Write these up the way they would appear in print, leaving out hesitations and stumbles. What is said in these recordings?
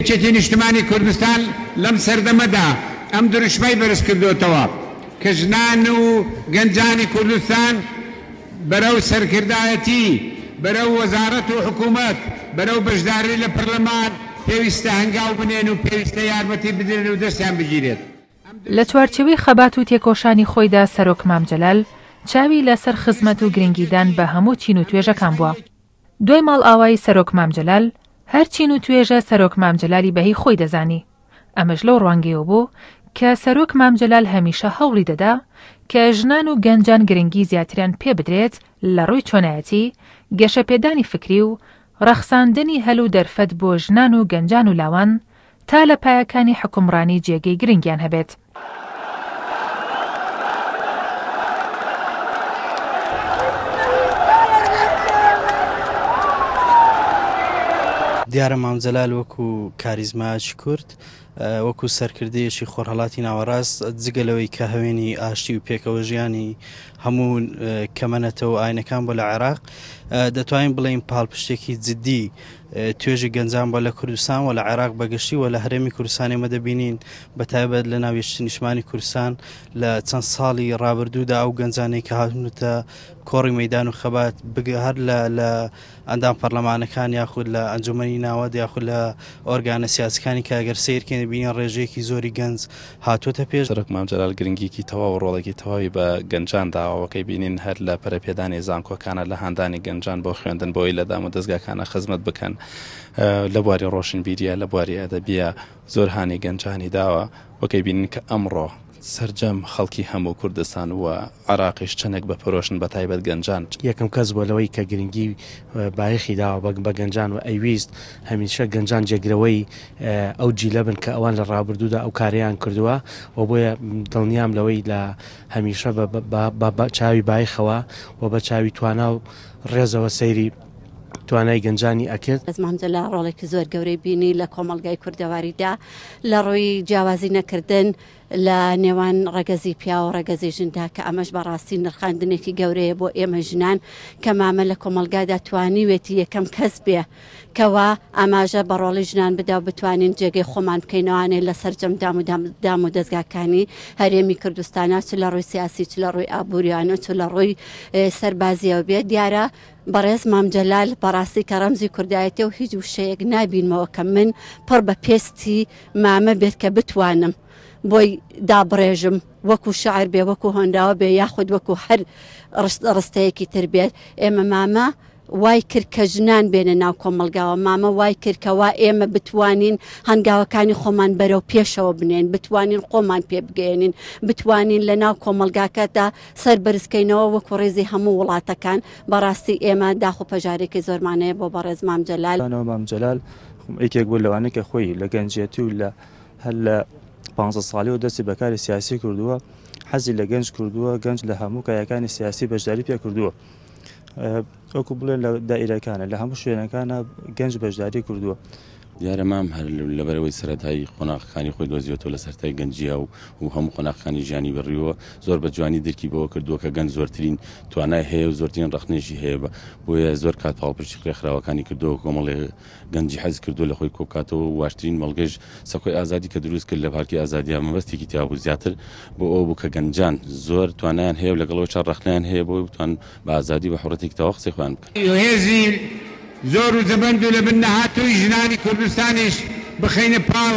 چێتی نیشتمانی کوردستان لەم سەردەمەدا ئەم دروشمەی بەرز کردوتەوە کە ژنان و گەنجانی کوردستان بەرەو سەرکردایەتی بەرەو وەزارەت و حکوومەت بەرەو بەشداری لە پەرلەمان پێویستە هەنگاو بنێن و پێویستە یارمەتی بدرێن و دەستیان بگیرێت. لە چوارچێوەی خەبات و تێکۆشانی خۆیدا سەرۆک مام جەلال چاوی لەسەر خزمەت و گرنگیدان بە هەموو چین و توێژەکان بووە. دوای ماڵ ئاوای سەرۆک مام جەلال هەر چین و توێژە سەرۆک مام جەلالی بەهی خۆی دەزانی. ئەمەش لەو ڕوانگەیەوە بوو کە سەرۆک مام جەلال هەمیشە هەوڵی دەدا کە ژنان و گەنجان گرنگی زیاتریان پێ بدرێت لە ڕووی چۆنایەتی، گەشەپێدانی فکری و ڕەخساندنی هەلو دەرفەت بۆ ژنان و گەنجان و لاوان تا لە پایەکانی حکومڕانی جێگەی گرنگیان هەبێت. دیارە مام جەلال وەکو کاریزمایەکی کورد وەکو سەرکردەیەکی خۆرهەڵاتی ناوەڕاست جگەلەوەی کە هەوێنی ئاشتی و پێکەوە ژیانی هەموو کەمەنەتەوە ئاینەکان بۆ لە عێراق دەتوانین بڵێین پاڵپشتێکی جددی توێژی گەنجان بۆ لە کوردستان و لە عێراق بەگشتی و لە هەرێمی کوردستانی ئێمە دەبینین بەتایبەت لە ناو یەکێتی نیشتمانی کوردستان لە چەند ساڵی ڕابردوودا ئەو گەنجانەی کە هاتونەتە کۆڕی مەیدان و خەبات هەر لە ئەندام پەرلەمانەکان یاخود لە ئەنجومەنی ناوەد یاخود لە ئۆرگانە سیاسەکانی کە ئەگەر سیرکەین بینین ڕێژەیەکی زۆری گەنج هاتوۆتە پێش. سەرۆک مام جەلال گرنگیکی تەواو و ڕۆڵێکی تەواوی بە گەنجان داوەکەی بینین هەر لە پەرەپێدانی زانکۆکانە لە هاندانی گەنجان بۆ خوێندن بۆی لە دام و دەستگاکانە خزمەت بکەن لە بواری ڕۆشنبیریە لە بواری ئەدەبیە زۆر هانی گەنجانی داوە وەکەی بینین کە ئەمڕۆ سەرجەم خەڵکی هەموو کوردستان و عێراقیش چەندێک بە پرۆشن بە تایبەت گەنجان یەکەم کەس بۆ لەوەی کە گرنگی بایەخی داوە بە گەنجان و ئەیویست هەمیشە گەنجان جێگرەوەی ئەو جیلە بن کە ئەوان لە ڕابردوودا ئەو کاریان کردووە و بۆیە دڵنیام لەوەی لە هەمیشە بە چاوی بایخەوە و بە چاوی توانا و ڕێزەوە سەیری توانای گەنجانی ئەکرد. مام جەلال ڕۆڵێکی زۆر گەورەی بینی لە کۆمەڵگای کوردەواریدا لە ڕۆی جیاوازی نەکردن لە نێوان ڕەگەزی پیا و ڕەگەزی ژندا کە ئەمەش بەڕاستی نرخاندنێکی گەورەیە بۆ ئێمە ژنان کە مامە لە کۆمەلگادا توانیوێتی یەکەم کەس بێ کەوا ئاماژە بە ڕۆڵی ژنان بدا و بتوانین جێگەی خۆمان بکەینەوانێ لە سەرجەم دام و دەستگاکانی هەرێمی کوردستانە چ لە ڕووی سیاسی چ لە ڕووی ئابوووریانە چ لە ڕووی سەربازیەوە بێت. دیارە بەڕێز مام جەلال بەڕاستی کە ڕەمزی کوردایەتێ و هیچ وشەیەک نابینمەوە کە من پڕ بە پێستی مامە بێت کە بتوانم بۆی دابڕێژم وەکو شاعر بێ وەکو هۆنداوە بێ یاخود وەکو هەر ڕستەیەکی تر بێت. ئێمە مامە وای کرد کە ژنان بێنە ناو کۆمەلگاوە، مامە وای کرد کەوا ئێمە بتوانین هەنگاوەکانی خۆمان بەرەو پێشەوە بنێن، بتوانین خۆمان پێ بگەێنین، بتوانین لە ناو کۆمەلگاکەدا سەربەرزکەینەوە وەکو ڕێزی هەموو وڵاتەکان. بەڕاستی ئێمە داخ و پەژارێکی زۆرمانەیە بۆ بەڕێز مام جەلال. مام جەلال یەکێک بوو لەوانەیە کە خۆی لە گەنجێتی و هەر لە 15 ساڵی و دەستی بەکاری سیاسی کردووە، حەزی لە گەنج کردووە، گەنج لە هەموو کایەکانی سیاسی بەشداری پێ کردووە. وەکو بڵێن لە دائیرەکانە لە هەموو شوێنەکانە گەنج بەشداری کردووە. دیارە مام هەر لەبەرەوەی سەرەتایی قۆناغەکانی خۆی دۆزیەوە لە سەرەتای گەنجیە و هەموو قۆناغەکانی ژیانی بڕیوە زۆر بە جوانی دەرکی بەوە کردووە کە گەنج زۆرترین توانای هەیە و زۆرترین ڕەخنێژی هەیە، بۆیە زۆر کات پاڵپشتی قڕێخراوەکانی کردووە کۆمەڵێ گەنجی حەز کردووە لە خۆی کۆکاتەوە و واشترین مەڵگەش سەکۆی ئازادی کە دروست کرد لە پارکی ئازادیە مەبەستێکی تیا بوو زیاتر بۆ ئەو بوو کە گەنجان زۆر توانایان هەیە و لەگەڵەوە چەند ڕەخنەیان هەیە بۆ بتوان بە ئازادی بە حوڕەتێکی تەواو قسەی خۆیان بکەن. زۆر و زەبەند و لە بن نەهاتووی ژنانی کوردستانیش بخەینە پاڵ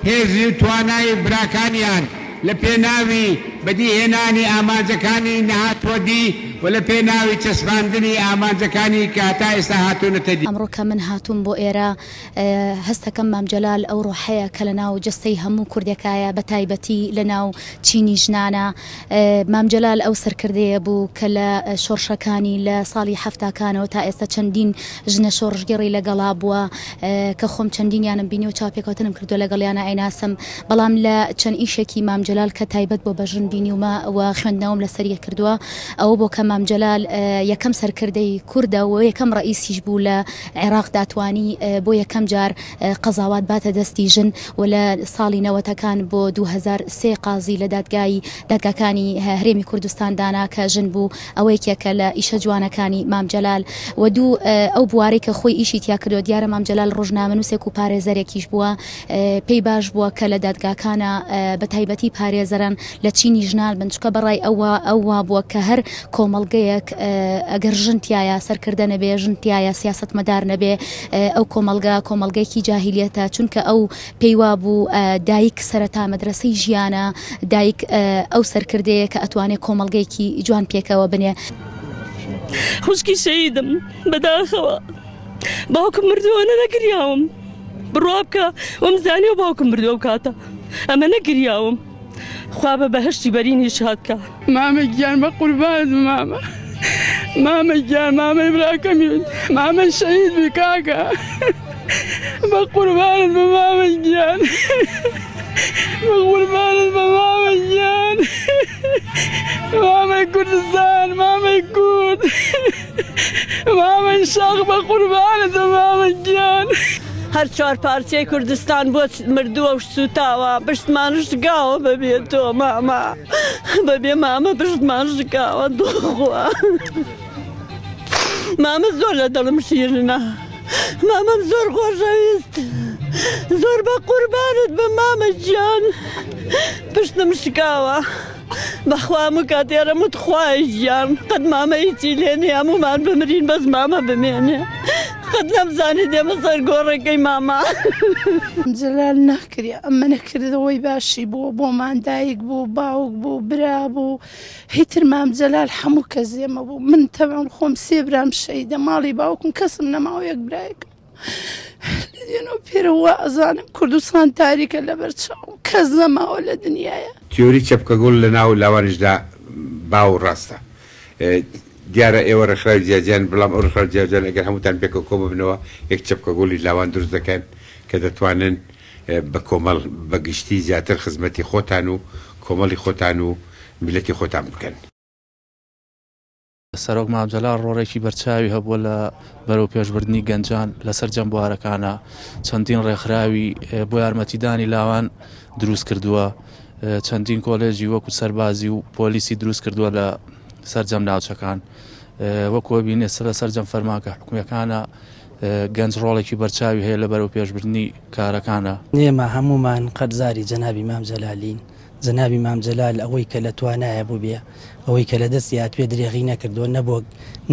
هێزی و توانای براکانیان لە پێناوی بەدیهێنانی ئامانجەکانی نەهاتووە دی و لە پێناوی چەسپاندنی ئامانجەکانی کە هەتا ئێستا هاتوونەتە دی. ئەمڕۆ کە من هاتووم بۆ ئێرە هەستەکەم مام جەلال ئەو ڕۆحەیە کە لە ناو جەستەی هەموو کوردێکایە بە تایبەتی لە ناو چینی ژنانە. مام جەلال ئەو سەرکردەیە بوو کە لە شۆڕشەکانی لە ساڵی هەفتاکانەوە تا ئێستا چەندین ژنە شۆڕژگەڕی لەگەڵا بووە کە خۆم چەندینیانم بینی و چاپێکەوتنم کردو لەگەڵیانە ئایناسم، بەڵام لە چەند ئیشێکی مام جەلال کە تایبەت بۆ بەژن بینیومە و خوێندنەوەم لەسەریە کردووە ئەوە بۆ کە مام جەلال یەکەم سەرکردەی کووردە و یەکەم ڕئیسیش بوو لە عێراق داتوانی بۆ یەکەم جار قەزاوات باتە دەستی ژن و لە ساڵی نەوەتەکان بۆ 2003 قازی لە دادگاکانی هەرێمی کوردستان دانا کە ژن بوو ئەوەیەکێکە لە ئیشە جوانەکانی مام جەلال و دوو ئەو بوارەی کە خۆی ئیشی تیا کردو دیارە مام جەلال ڕۆژنامەنووسێک و پارێزەرێکیش بووە پێی باش بووە کە لە دادگاکانە بە تایبەتی پارێزەران لە چینی ژنان بن چکە بەڕای ئەوە بووە کە هەر کۆمەڵگەیەک ئەگەر ژنتیایە سەرکردە نەبێ ژنتیایە سیاسەتمەدار نەبێ ئەو کۆمەڵگەیەکی جاهیلیەتە چونکە ئەو پێیوا بوو دایک سەرەتا مەدرسەی ژیانە دایک ئەو سەرکردەیە کە ئەتوانێت کۆمەڵگەیەکی جوان پێکەوە بنێ. خوشکی شەیدم بەداخەوە باوکم مردووە نەگریاوم بڕوا بکە وەمزانی و باوکم مردووە و کاتە ئەمە نەگریاوم خوا بە بەهشتی بەرینی شادکە مامە گیان بە قوربانت مامە گیان مامەی براکەمی مامە شەهید بی کاکە بە قوربانت بە مامە گیان بە قوربانت بە مامە گیان مامەی کوردستان مامەی کورد مامەی شاخ بە قوربانت بە مامە گیان هەر چوار پارچەی کوردستان بۆ مردووە و سوتاوە پشتمانش گاوە بەبێ تۆ ماما بەبێ مامە پشتمان شکاوە دۆخوا مامە زۆر لە دڵم شیرنە مامەم زۆر خۆشەویست زۆر بە قوربانت بە مامە گیان پشتم شکاوە بەخوام و کاتێرەمت خوای ژیان قەت مامە هیچی لێنێ هەمومان بمرین بەس مامە بمێنێ قەت نەمزانی دێمە سەر گۆڕەکەی ماما جەلال ناکرێ ئەمە نەکردەوەی باشی بوو بۆمان دایک بوو باوک بوو برا بوو هیتر مام جەلال هەموو کەس ئێمە بوو من تەمام خۆم سێ برام شەیدە ماڵی باوکم کەسم نەماوە یەک برایەکە لەدێنەوە پێرەوە ئەزانم کوردستان تاریکە لەبەر چاو کەس نەماوە لە دنیایە تیۆری چەپکەگوڵ لە ناو لاوانشدا باو ڕاستە دیارە ئێوە ڕێکخراوی جیاجیان بەڵام ئەو ڕێکخراوی جیاجیان ئەگەر هەمووتان پێکە کۆ ببنەوە یەک چەپکەگوڵی لاوان دروست دەکەن کە دەتوانن بە کۆمەڵ بەگشتی زیاتر خزمەتی خۆتان و کۆمەڵی خۆتان و میلەتی خۆتان بکەن. سەرۆک مام جەلال ڕۆڕێکی بەرچاوی هەبووە لە بەرەو پێشبردننی گەنجان لەسەر جەمبوارەکانە چەندین ڕێکخراوی بۆ یارمەتیدانی لاوان دروست کردووە چەندین کۆلێژی وەکو سەربازی و پۆلیسی دروست کردووە لە سەرجەم ناوچەکان وەکوە بینێ لە سەرجەم فەرمانکە حکوومیەکانە گەنج ڕۆڵێکی بەرچاوی هەیە لە بەرەو پێشبردننی کارەکانە. نێمە هەمومان قەرزاری جەنابی مام جەلالین جەنابی مام جەلال ئەوەی کە لە توانایە بوو بێ ئەوەی کە لە دەستی هاتوێ درێغی نەکردووە نەبووە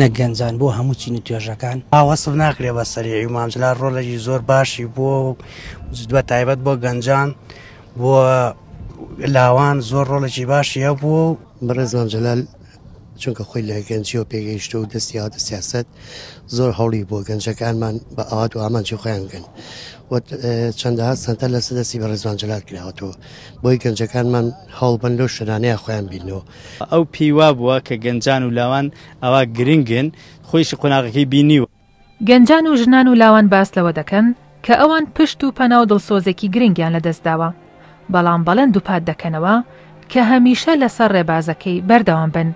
نەگەنجان بۆ هەموو چین و توێژەکان ئاوەسف ناکرێ بە سەریعی مام جەلال ڕۆڵێکی زۆر باشی بۆ بە تایبەت بۆ گەنجان بۆ لاوان زۆر ڕۆڵێکی باشی هەبوو. بەڕێز مام جەلال چونکە خۆی لە گەنجیەوە پێگەیشتە و دەستی هاتە سیاسەت زۆر هەوڵی بۆ گەنجەکانمان بە ئاوات و ئامانجی خۆیان بکەن چەندەها سەنتەر لە سەدەسی بەڕێز مام جەلال کراوەتەوە بۆی گەنجەکانمان هەوڵ بن لەو شوێنانەیە خۆیان بینەوە. ئەو پیوا بووە کە گەنجان و لاوان ئەوە گرنگن خۆیشی قۆناغەکەی بینیوە. گەنجان و ژنان و لاوان باس لەوە دەکەن کە ئەوان پشت و پەنا و دڵسۆزێکی گرنگیان لەدەستداوە بەڵام بەڵند و پات دەکەنەوە کە هەمیشە لەسەر ڕێبازەکەی بەردەوام بن